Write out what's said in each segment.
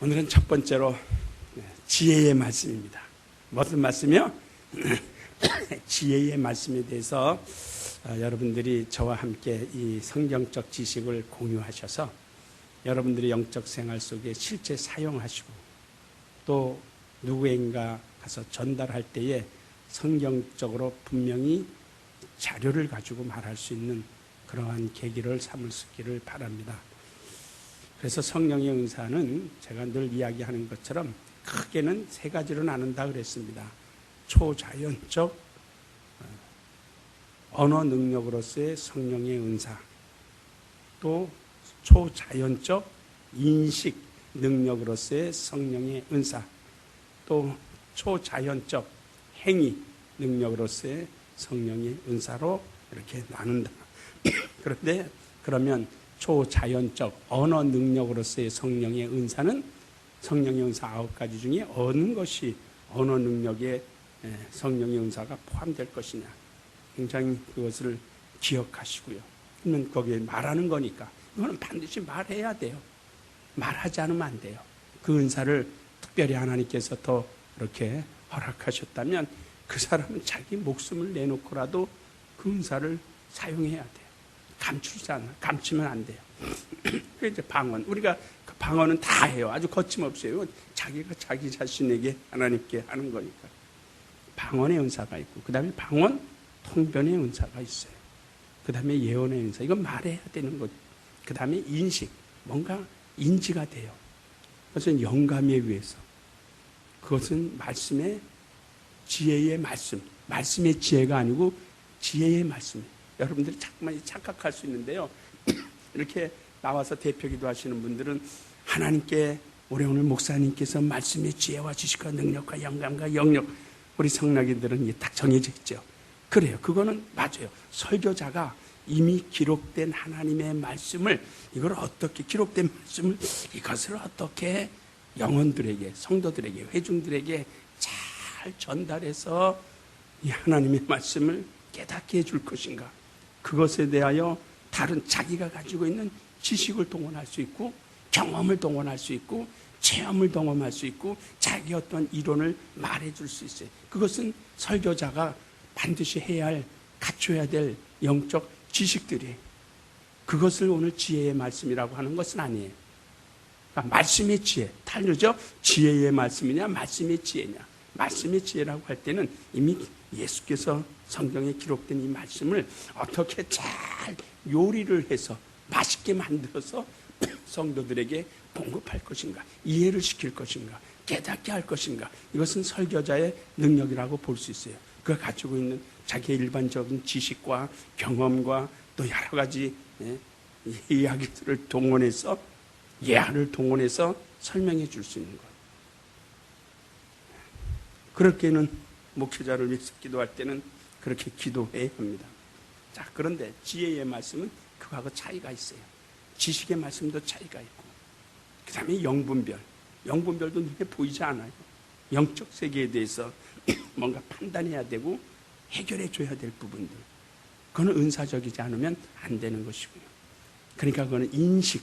오늘은 첫 번째로 지혜의 말씀입니다. 무슨 말씀이요? 지혜의 말씀에 대해서 여러분들이 저와 함께 이 성경적 지식을 공유하셔서 여러분들의 영적 생활 속에 실제 사용하시고 또 누구인가 가서 전달할 때에 성경적으로 분명히 자료를 가지고 말할 수 있는 그러한 계기를 삼을 수 있기를 바랍니다. 그래서 성령의 은사는 제가 늘 이야기하는 것처럼 크게는 세 가지로 나눈다 그랬습니다. 초자연적 언어 능력으로서의 성령의 은사, 또 초자연적 인식 능력으로서의 성령의 은사, 또 초자연적 행위 능력으로서의 성령의 은사로 이렇게 나눈다. 그런데 그러면 초자연적 언어 능력으로서의 성령의 은사는 성령의 은사 9가지 중에 어느 것이 언어 능력에 성령의 은사가 포함될 것이냐, 굉장히 그것을 기억하시고요. 그러면 거기에 말하는 거니까 이거는 반드시 말해야 돼요. 말하지 않으면 안 돼요. 그 은사를 특별히 하나님께서 더 이렇게 허락하셨다면 그 사람은 자기 목숨을 내놓고라도 그 은사를 사용해야 돼요. 감추면 안 돼요. 그 이제 방언, 우리가 그 방언은 다 해요. 아주 거침없어요. 자기가 자기 자신에게 하나님께 하는 거니까. 방언의 은사가 있고, 그 다음에 방언 통변의 은사가 있어요. 그 다음에 예언의 은사, 이건 말해야 되는 거죠. 그 다음에 인식, 뭔가 인지가 돼요. 그것은 영감에 의해서, 그것은 말씀의 지혜의 말씀, 말씀의 지혜가 아니고 지혜의 말씀. 여러분들이 자꾸만 착각할 수 있는데요. 이렇게 나와서 대표기도 하시는 분들은 하나님께 우리 오늘 목사님께서 말씀의 지혜와 지식과 능력과 영감과 영역, 우리 성락인들은 이게 딱 정해져 있죠. 그래요. 그거는 맞아요. 설교자가 이미 기록된 하나님의 말씀을, 이걸 어떻게 기록된 말씀을, 이것을 어떻게 영혼들에게, 성도들에게, 회중들에게 잘 전달해서 이 하나님의 말씀을 깨닫게 해줄 것인가, 그것에 대하여 다른 자기가 가지고 있는 지식을 동원할 수 있고, 경험을 동원할 수 있고, 체험을 동원할 수 있고, 자기 어떤 이론을 말해줄 수 있어요. 그것은 설교자가 반드시 해야 할, 갖춰야 될 영적 지식들이에요. 그것을 오늘 지혜의 말씀이라고 하는 것은 아니에요. 그러니까 말씀의 지혜, 다르죠? 지혜의 말씀이냐 말씀의 지혜냐. 말씀의 지혜라고 할 때는 이미 예수께서 성경에 기록된 이 말씀을 어떻게 잘 요리를 해서 맛있게 만들어서 성도들에게 공급할 것인가, 이해를 시킬 것인가, 깨닫게 할 것인가, 이것은 설교자의 능력이라고 볼 수 있어요. 그가 가지고 있는 자기의 일반적인 지식과 경험과 또 여러 가지 이야기들을 동원해서, 예화를 동원해서 설명해 줄 수 있는 것. 그렇게는 목회자를 위해서 기도할 때는 그렇게 기도해야 합니다. 자, 그런데 지혜의 말씀은 그거하고 차이가 있어요. 지식의 말씀도 차이가 있고, 그 다음에 영분별, 영분별도 눈에 보이지 않아요. 영적 세계에 대해서 뭔가 판단해야 되고 해결해 줘야 될 부분들, 그거는 은사적이지 않으면 안 되는 것이고요. 그러니까 그거는 인식,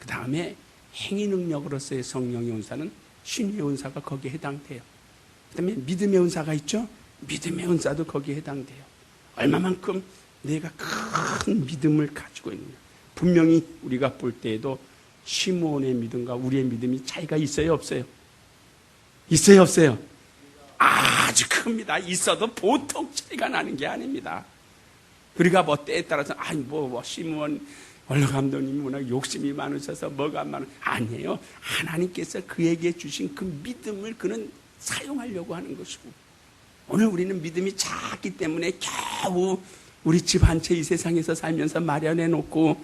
그 다음에 행위 능력으로서의 성령의 은사는 신의 은사가 거기에 해당돼요. 그 다음에 믿음의 은사가 있죠? 믿음의 은사도 거기에 해당돼요. 얼마만큼 내가 큰 믿음을 가지고 있느냐. 분명히 우리가 볼 때에도 시므온의 믿음과 우리의 믿음이 차이가 있어요, 없어요? 있어요, 없어요? 아주 큽니다. 있어도 보통 차이가 나는 게 아닙니다. 우리가 뭐 때에 따라서 시므온 원로 감독님이 워낙 욕심이 많으셔서 뭐가 많아, 아니에요. 하나님께서 그에게 주신 그 믿음을 그는 사용하려고 하는 것이고, 오늘 우리는 믿음이 작기 때문에 겨우 우리 집 한 채 이 세상에서 살면서 마련해 놓고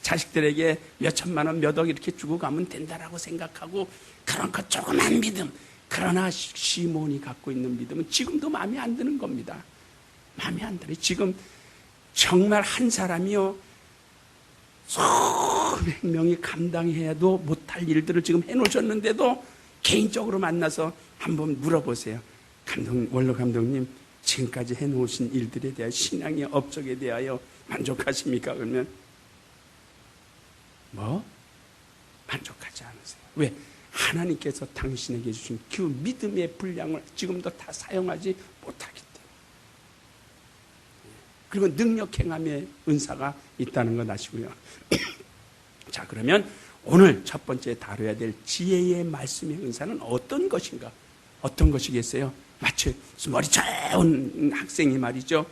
자식들에게 몇 천만 원, 몇 억 이렇게 주고 가면 된다라고 생각하고, 그런 그 조그만 믿음, 그러나 시몬이 갖고 있는 믿음은 지금도 마음에 안 드는 겁니다. 마음에 안 들어요. 지금 정말 한 사람이요, 수백 명이 감당해도 못할 일들을 지금 해놓으셨는데도 개인적으로 만나서 한번 물어보세요. 원로 감독님, 지금까지 해놓으신 일들에 대하여, 신앙의 업적에 대하여 만족하십니까? 그러면 만족하지 않으세요. 왜? 하나님께서 당신에게 주신 그 믿음의 분량을 지금도 다 사용하지 못하기 때문에. 그리고 능력 행함의 은사가 있다는 것 아시고요. 자, 그러면 오늘 첫 번째 다뤄야 될 지혜의 말씀의 은사는 어떤 것인가? 어떤 것이겠어요? 마치 머리 좋은 학생이 말이죠.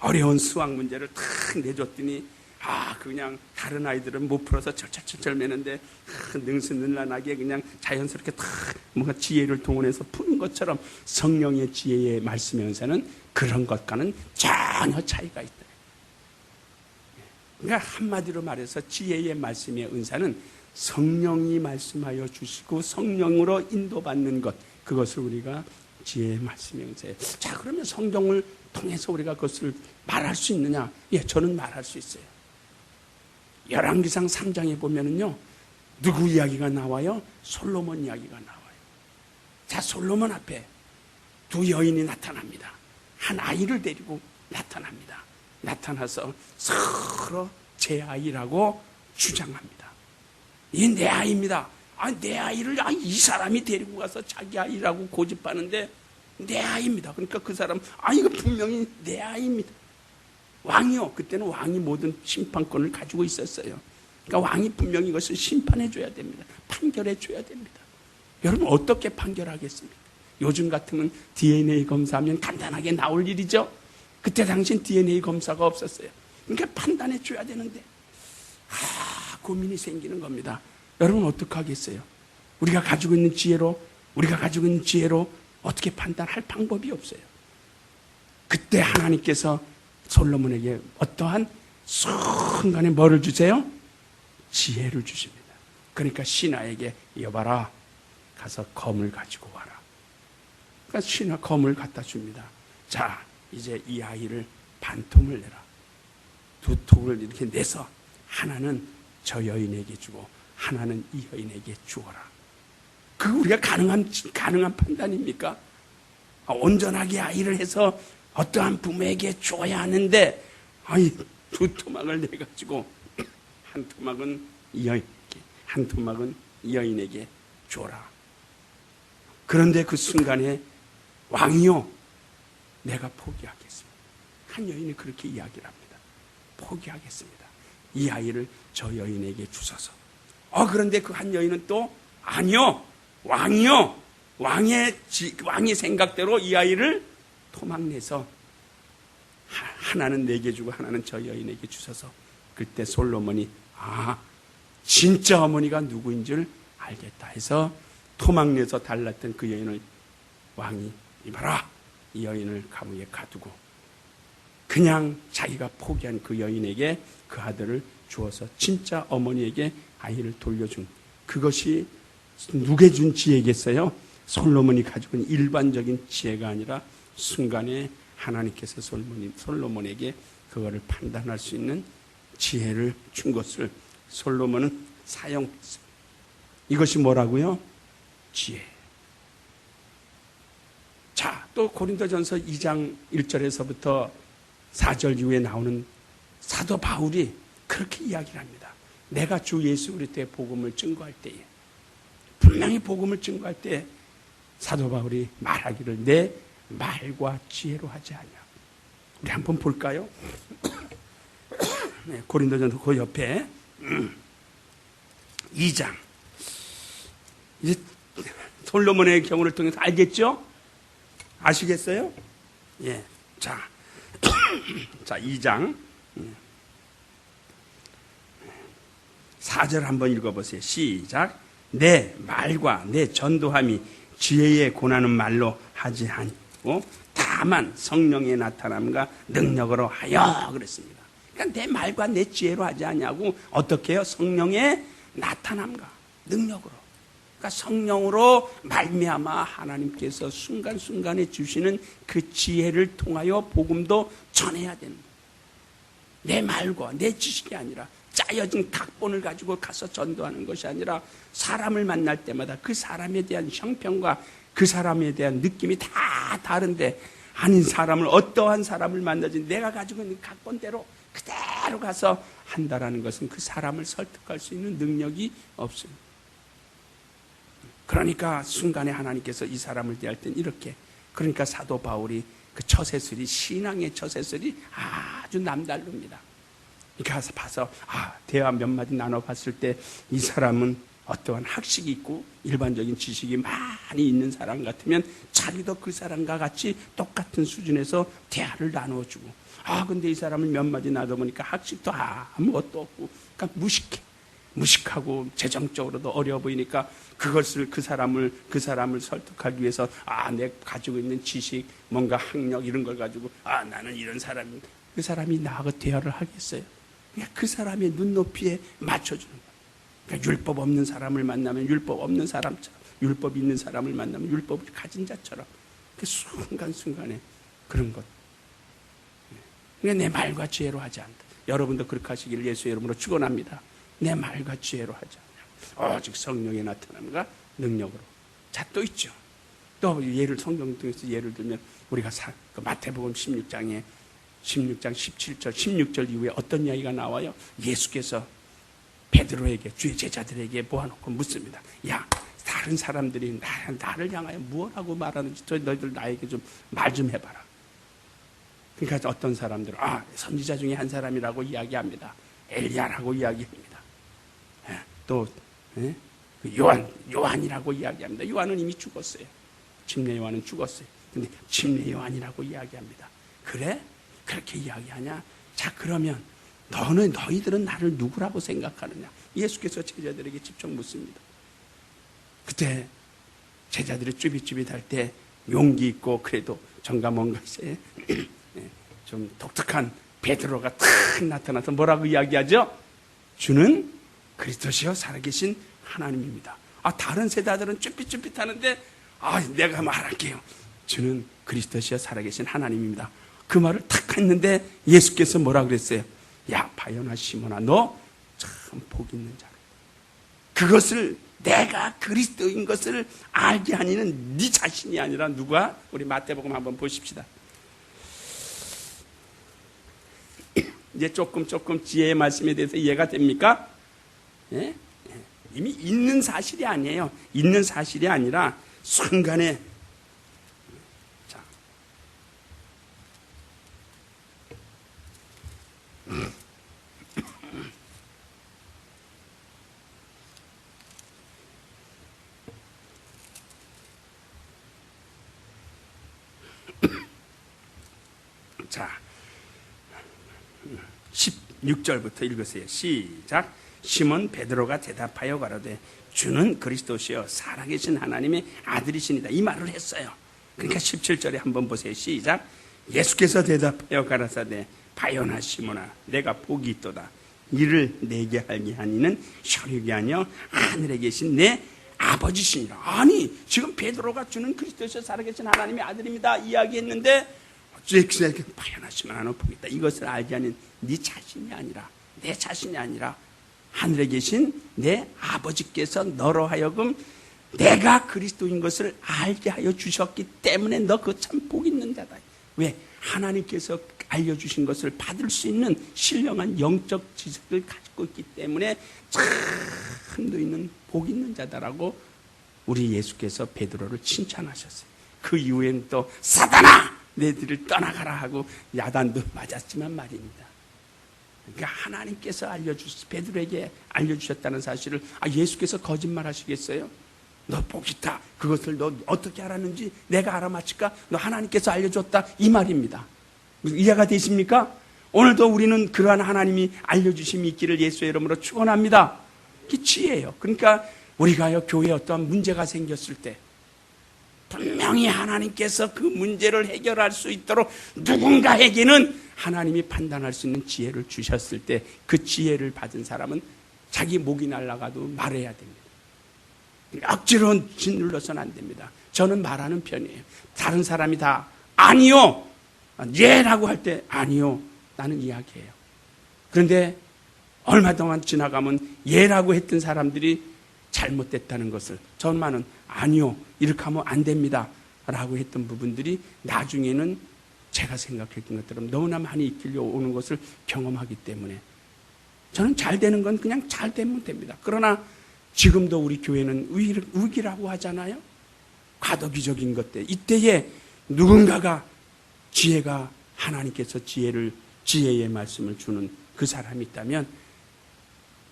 어려운 수학 문제를 탁 내줬더니 그냥 다른 아이들은 못 풀어서 철철철철 매는데 능수능란하게 그냥 자연스럽게 탁 뭔가 지혜를 동원해서 푸는 것처럼 성령의 지혜의 말씀의 은사는 그런 것과는 전혀 차이가 있다. 그러니까 한마디로 말해서 지혜의 말씀의 은사는 성령이 말씀하여 주시고 성령으로 인도받는 것, 그것을 우리가 지혜의 말씀의 은사예요. 자, 그러면 성경을 통해서 우리가 그것을 말할 수 있느냐? 예, 저는 말할 수 있어요. 열왕기상 3장에 보면은요, 누구 이야기가 나와요? 솔로몬 이야기가 나와요. 자, 솔로몬 앞에 두 여인이 나타납니다. 한 아이를 데리고 나타납니다. 나타나서 서로 제 아이라고 주장합니다. 이 내 아이입니다. 내 아이를 이 사람이 데리고 가서 자기 아이라고 고집하는데 내 아이입니다. 그러니까 그 사람 이거 분명히 내 아이입니다. 왕이요. 그때는 왕이 모든 심판권을 가지고 있었어요. 그러니까 왕이 분명히 이것을 심판해 줘야 됩니다. 판결해 줘야 됩니다. 여러분 어떻게 판결하겠습니까? 요즘 같으면 DNA 검사하면 간단하게 나올 일이죠. 그때 당시엔 DNA 검사가 없었어요. 그러니까 판단해 줘야 되는데 고민이 생기는 겁니다. 여러분 어떻게 하겠어요? 우리가 가지고 있는 지혜로 어떻게 판단할 방법이 없어요. 그때 하나님께서 솔로몬에게 어떠한 순간에 뭐를 주세요? 지혜를 주십니다. 그러니까 신하에게 여봐라, 가서 검을 가지고 와라. 그러니까 신하 검을 갖다 줍니다. 자, 이제 이 아이를 반통을 내라. 두 통을 이렇게 내서 하나는 저 여인에게 주고 하나는 이 여인에게 주어라. 그거 우리가 가능한 판단입니까? 온전하게 아이를 해서 어떠한 부모에게 줘야 하는데 두 토막을 내가지고 한 토막은 이 여인에게, 한 토막은 이 여인에게 줘라. 그런데 그 순간에 왕이요, 내가 포기하겠습니다. 한 여인이 그렇게 이야기를 합니다. 포기하겠습니다. 이 아이를 저 여인에게 주소서. 그런데 그 한 여인은 또 아니요, 왕이요, 왕의 생각대로 이 아이를 토막내서 하나는 내게 주고 하나는 저 여인에게 주셔서. 그때 솔로몬이 진짜 어머니가 누구인 줄 알겠다 해서 토막내서 달랐던 그 여인을 왕이 이봐라, 이 여인을 감옥에 가두고 그냥 자기가 포기한 그 여인에게 그 아들을 주어서 진짜 어머니에게 아이를 돌려준, 그것이 누가 준 지혜겠어요? 솔로몬이 가지고 있는 일반적인 지혜가 아니라 순간에 하나님께서 솔로몬에게 그거를 판단할 수 있는 지혜를 준 것을 솔로몬은 사용했어요. 이것이 뭐라고요? 지혜. 자, 또 고린도전서 2장 1절에서부터 4절 이후에 나오는 사도 바울이 그렇게 이야기를 합니다. 내가 주 예수 그리스도의 복음을 증거할 때에, 분명히 복음을 증거할 때 사도 바울이 말하기를 내 말과 지혜로 하지 않냐. 우리 한번 볼까요? 네, 고린도전서 그 옆에 2장. 이제 솔로몬의 경우를 통해서 알겠죠? 아시겠어요? 예. 자, 2장 4절 한번 읽어보세요. 시작. 내 말과 내 전도함이 지혜에 고나는 말로 하지 않고 다만 성령의 나타남과 능력으로 하여 그랬습니다. 그러니까 내 말과 내 지혜로 하지 않냐고. 어떻게 해요? 성령의 나타남과 능력으로. 그러니까 성령으로 말미암아 하나님께서 순간순간에 주시는 그 지혜를 통하여 복음도 전해야 되는 거예요. 내 말과 내 지식이 아니라 짜여진 각본을 가지고 가서 전도하는 것이 아니라 사람을 만날 때마다 그 사람에 대한 형편과 그 사람에 대한 느낌이 다 다른데 아닌 사람을, 어떠한 사람을 만나지 내가 가지고 있는 각본대로 그대로 가서 한다라는 것은 그 사람을 설득할 수 있는 능력이 없습니다. 그러니까 순간에 하나님께서 이 사람을 대할 땐 이렇게. 그러니까 사도 바울이 그 처세술이, 신앙의 처세술이 아주 남다릅니다. 그러니까 봐서 대화 몇 마디 나눠봤을 때 이 사람은 어떠한 학식이 있고 일반적인 지식이 많이 있는 사람 같으면 자기도 그 사람과 같이 똑같은 수준에서 대화를 나눠주고, 근데 이 사람을 몇 마디 나눠보니까 학식도 아무것도 없고, 그러니까 무식하고 재정적으로도 어려워 보이니까 그것을 그 사람을 설득하기 위해서 내가 가지고 있는 지식, 뭔가 학력 이런 걸 가지고 나는 이런 사람입니다. 그 사람이 나하고 대화를 하겠어요? 그냥 그 사람의 눈높이에 맞춰주는 거예요. 그러니까 율법 없는 사람을 만나면 율법 없는 사람처럼, 율법 있는 사람을 만나면 율법을 가진 자처럼, 그 순간순간에 그런 것. 그러니까 내 말과 지혜로 하지 않는다. 여러분도 그렇게 하시기를 예수의 이름으로 축원합니다. 내 말과 지혜로 하지 않냐. 오직 성령의 나타남과 능력으로. 자, 또 있죠. 또 성경 통해서 예를 들면 우리가 그 마태복음 16장 17절, 16절 이후에 어떤 이야기가 나와요? 예수께서 베드로에게, 주의 제자들에게 모아놓고 묻습니다. 야, 다른 사람들이 나를 향하여 무엇하고 말하는지 너희들 나에게 좀 말 좀 해봐라. 그러니까 어떤 사람들은 선지자 중에 한 사람이라고 이야기합니다. 엘리야라고 이야기합니다. 또 요한이라고 이야기합니다. 요한은 이미 죽었어요. 침례 요한은 죽었어요. 근데 침례 요한이라고 이야기합니다. 그래? 그렇게 이야기하냐? 자, 그러면 너희들은 나를 누구라고 생각하느냐? 예수께서 제자들에게 직접 묻습니다. 그때 제자들이 쭈삣쭈삣할 때 용기 있고 그래도 정가 뭔가 좀 독특한 베드로가 탁 나타나서 뭐라고 이야기하죠? 주는 그리스도시요 살아계신 하나님입니다. 다른 세대들은 쭈삣쭈삣하는데 내가 말할게요. 주는 그리스도시요 살아계신 하나님입니다. 그 말을 탁 했는데 예수께서 뭐라 그랬어요? 야, 바요나 시몬아, 너 참 복 있는 자로. 그것을 내가 그리스도인 것을 알게 하니는 네 자신이 아니라 누가? 우리 마태복음 한번 보십시다. 이제 조금 지혜의 말씀에 대해서 이해가 됩니까? 예? 이미 있는 사실이 아니에요. 있는 사실이 아니라 순간에. 자, 16절부터 읽으세요. 시작. 시몬 베드로가 대답하여 가로되 주는 그리스도시여 살아계신 하나님의 아들이시니다. 이 말을 했어요. 그러니까 17절에 한번 보세요. 시작. 예수께서 대답하여 가라사대 바요나 시몬아, 내가 복이 있도다. 이를 내게 알게 하니는 혈육이 아니여 하늘에 계신 내 아버지시니라. 아니, 지금 베드로가 주는 그리스도시여 살아계신 하나님의 아들입니다 이야기했는데 바요나 시몬아, 너 복이 있다. 이것을 알게 하는 네 자신이 아니라, 내 자신이 아니라 하늘에 계신 내 아버지께서 너로 하여금 내가 그리스도인 것을 알게 하여 주셨기 때문에 너 그 참 복 있는 자다. 왜? 하나님께서 알려주신 것을 받을 수 있는 신령한 영적 지식을 가지고 있기 때문에 참도 있는 복 있는 자다라고 우리 예수께서 베드로를 칭찬하셨어요. 그 이후에는 또 사단아, 너희들을 떠나가라 하고 야단도 맞았지만 말입니다. 그러니까 하나님께서 베드로에게 알려주셨다는 사실을 예수께서 거짓말 하시겠어요? 너 복 있다. 그것을 너 어떻게 알았는지 내가 알아맞힐까? 너 하나님께서 알려줬다. 이 말입니다. 이해가 되십니까? 오늘도 우리는 그러한 하나님이 알려주심이 있기를 예수의 이름으로 축원합니다. 이게 지혜예요. 그러니까 우리가 교회에 어떠한 문제가 생겼을 때 분명히 하나님께서 그 문제를 해결할 수 있도록 누군가에게는 하나님이 판단할 수 있는 지혜를 주셨을 때 그 지혜를 받은 사람은 자기 목이 날아가도 말해야 됩니다. 억지로 짓눌러서는 안 됩니다. 저는 말하는 편이에요. 다른 사람이 다 아니요, 예라고 할 때 아니요, 나는 이야기해요. 그런데 얼마 동안 지나가면 예라고 했던 사람들이 잘못됐다는 것을 저만은 아니요, 이렇게 하면 안 됩니다 라고 했던 부분들이 나중에는 제가 생각했던 것처럼 너무나 많이 있길래 오는 것을 경험하기 때문에 저는 잘 되는 건 그냥 잘 되면 됩니다. 그러나 지금도 우리 교회는 위기라고 하잖아요. 과도기적인 것들. 이때에 누군가가 지혜가 하나님께서 지혜의 말씀을 주는 그 사람이 있다면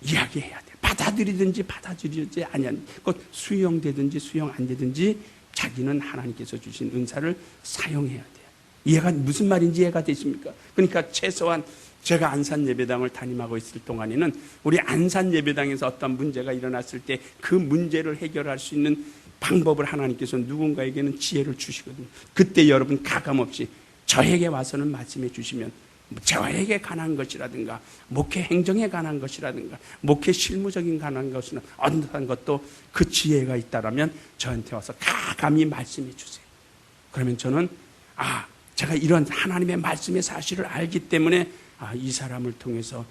이야기해야 돼. 받아들이든지 받아들이지 아니한 곧 수용되든지 수용 안 되든지 자기는 하나님께서 주신 은사를 사용해야 돼요. 이해가 무슨 말인지 이해가 되십니까? 그러니까 최소한 제가 안산 예배당을 담임하고 있을 동안에는 우리 안산 예배당에서 어떤 문제가 일어났을 때 그 문제를 해결할 수 있는 방법을 하나님께서 누군가에게는 지혜를 주시거든요. 그때 여러분 가감없이 저에게 와서는 말씀해 주시면 저에게 관한 것이라든가 목회 행정에 관한 것이라든가 목회 실무적인 관한 것이나 어떤 것도 그 지혜가 있다라면 저한테 와서 가감히 말씀해 주세요. 그러면 저는 제가 이런 하나님의 말씀의 사실을 알기 때문에 이 사람을 통해서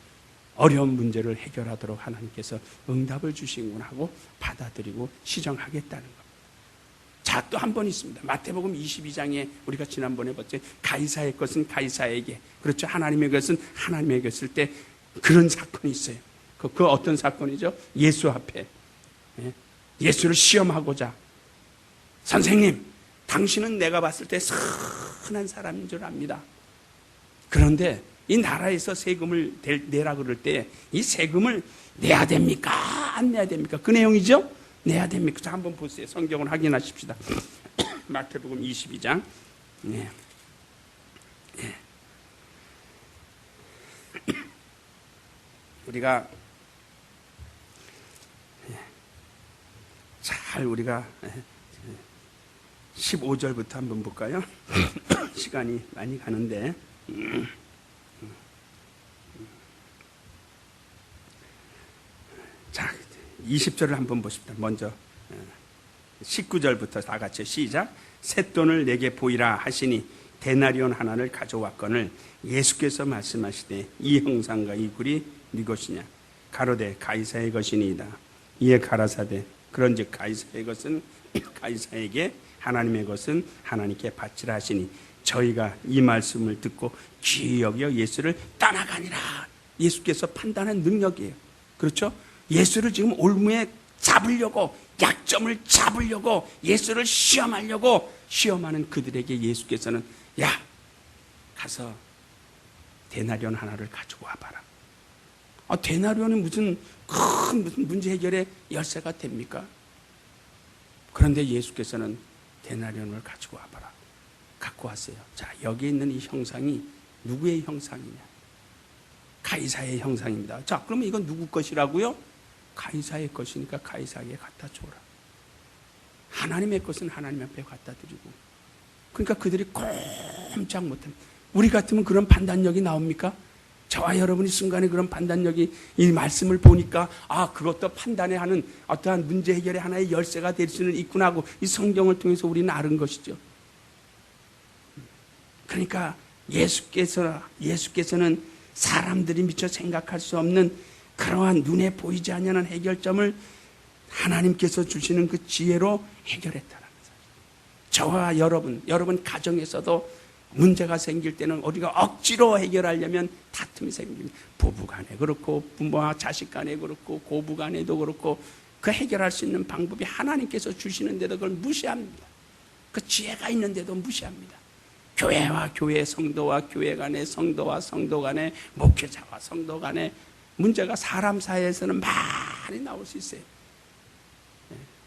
어려운 문제를 해결하도록 하나님께서 응답을 주시는구나 하고 받아들이고 시정하겠다는 것. 자, 또 한 번 있습니다. 마태복음 22장에 우리가 지난번에 봤죠. 가이사의 것은 가이사에게, 그렇죠. 하나님의 것은 하나님에게 했을 때 그런 사건이 있어요. 그 어떤 사건이죠? 예수 앞에 예수를 시험하고자, 선생님, 당신은 내가 봤을 때 선한 사람인 줄 압니다. 그런데 이 나라에서 세금을 내라 그럴 때 이 세금을 내야 됩니까? 안 내야 됩니까? 그 내용이죠? 내야 됩니까? 자, 한번 보세요. 성경을 확인하십시다. 마태복음 22장. 우리가 우리가 15절부터 한번 볼까요? 시간이 많이 가는데. 자, 20절을 한번 보십시다. 먼저 19절부터 다 같이 시작. 쇳돈을 내게 보이라 하시니 데나리온 하나를 가져왔거늘 예수께서 말씀하시되 이 형상과 이 굴이 네 것이냐? 가로되 가이사의 것이니이다. 이에 가라사대 그런즉 가이사의 것은 가이사에게, 하나님의 것은 하나님께 바치라 하시니 저희가 이 말씀을 듣고 귀히 여겨 예수를 떠나가니라. 예수께서 판단한 능력이에요. 그렇죠? 예수를 지금 올무에 잡으려고, 약점을 잡으려고, 예수를 시험하려고 시험하는 그들에게 예수께서는 가서 데나리온 하나를 가지고 와봐라. 데나리온은 무슨 문제 해결의 열쇠가 됩니까? 그런데 예수께서는 데나리온을 가지고 와봐라. 갖고 왔어요. 자, 여기 있는 이 형상이 누구의 형상이냐? 가이사의 형상입니다. 자, 그러면 이건 누구 것이라고요? 가이사의 것이니까 가이사에게 갖다 줘라. 하나님의 것은 하나님 앞에 갖다 드리고. 그러니까 그들이 꼼짝 못합니다. 우리 같으면 그런 판단력이 나옵니까? 저와 여러분이 순간에 그런 판단력이, 이 말씀을 보니까 그것도 판단에 하는 어떠한 문제 해결의 하나의 열쇠가 될 수는 있구나 하고 이 성경을 통해서 우리는 아는 것이죠. 그러니까 예수께서는 사람들이 미처 생각할 수 없는 그러한 눈에 보이지 않는 해결점을 하나님께서 주시는 그 지혜로 해결했다는 거죠. 저와 여러분 가정에서도 문제가 생길 때는 우리가 억지로 해결하려면 다툼이 생깁니다. 부부 간에 그렇고 부모와 자식 간에 그렇고 고부 간에도 그렇고 그 해결할 수 있는 방법이 하나님께서 주시는데도 그걸 무시합니다. 그 지혜가 있는데도 무시합니다. 교회와 교회, 성도와 교회 간에, 성도와 성도 간에, 목회자와 성도 간에 문제가 사람 사이에서는 많이 나올 수 있어요.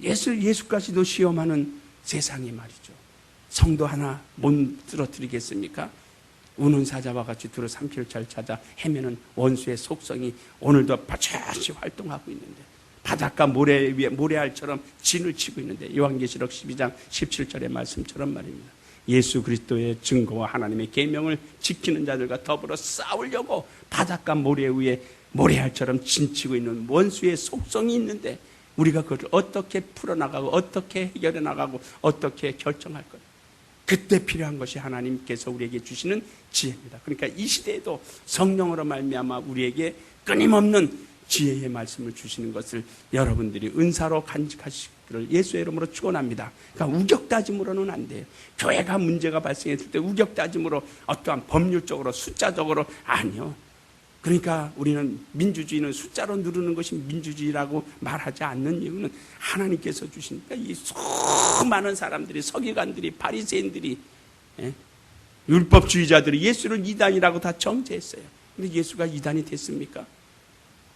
예수까지도 시험하는 세상이 말이죠. 성도 하나 못 쓰러뜨리겠습니까? 우는 사자와 같이 두루 삼키를 잘 찾아 헤매는 원수의 속성이 오늘도 바짝이 활동하고 있는데, 바닷가 모래알처럼 진을 치고 있는데, 요한계시록 12장 17절의 말씀처럼 말입니다. 예수 그리스도의 증거와 하나님의 계명을 지키는 자들과 더불어 싸우려고 바닷가 모래 위에 모래알처럼 진치고 있는 원수의 속성이 있는데, 우리가 그걸 어떻게 풀어나가고 어떻게 해결해 나가고 어떻게 결정할 것, 그때 필요한 것이 하나님께서 우리에게 주시는 지혜입니다. 그러니까 이 시대에도 성령으로 말미암아 우리에게 끊임없는 지혜의 말씀을 주시는 것을 여러분들이 은사로 간직하시기를 예수의 이름으로 축원합니다. 그러니까 우격다짐으로는 안 돼요. 교회가 문제가 발생했을 때 우격다짐으로 어떠한 법률적으로 숫자적으로, 아니요. 그러니까 우리는 민주주의는 숫자로 누르는 것이 민주주의라고 말하지 않는 이유는 하나님께서 주신 이 수많은 사람들이, 서기관들이, 바리새인들이, 율법주의자들이 예수를 이단이라고 다 정죄했어요. 근데 예수가 이단이 됐습니까?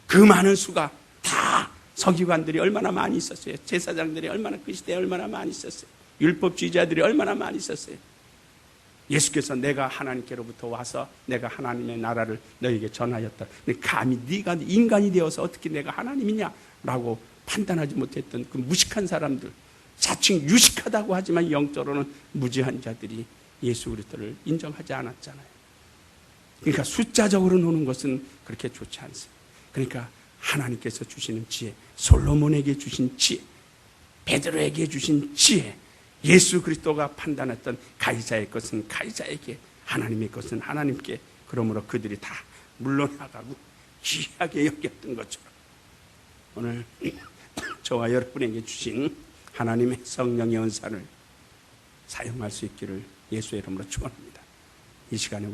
그 많은 수가 다 서기관들이 얼마나 많이 있었어요. 제사장들이 얼마나, 그 시대에 얼마나 많이 있었어요. 율법주의자들이 얼마나 많이 있었어요. 예수께서 내가 하나님께로부터 와서 내가 하나님의 나라를 너에게 전하였다. 근데 감히 네가 인간이 되어서 어떻게 내가 하나님이냐라고 판단하지 못했던 그 무식한 사람들, 자칭 유식하다고 하지만 영적으로는 무지한 자들이 예수 그리스도를 인정하지 않았잖아요. 그러니까 숫자적으로 노는 것은 그렇게 좋지 않습니다. 그러니까 하나님께서 주시는 지혜, 솔로몬에게 주신 지혜, 베드로에게 주신 지혜, 예수 그리스도가 판단했던 가이사의 것은 가이사에게, 하나님의 것은 하나님께, 그러므로 그들이 다 물러나가고 귀하게 여겼던 것처럼 오늘 저와 여러분에게 주신 하나님의 성령의 은사를 사용할 수 있기를 예수의 이름으로 축원합니다. 이 시간에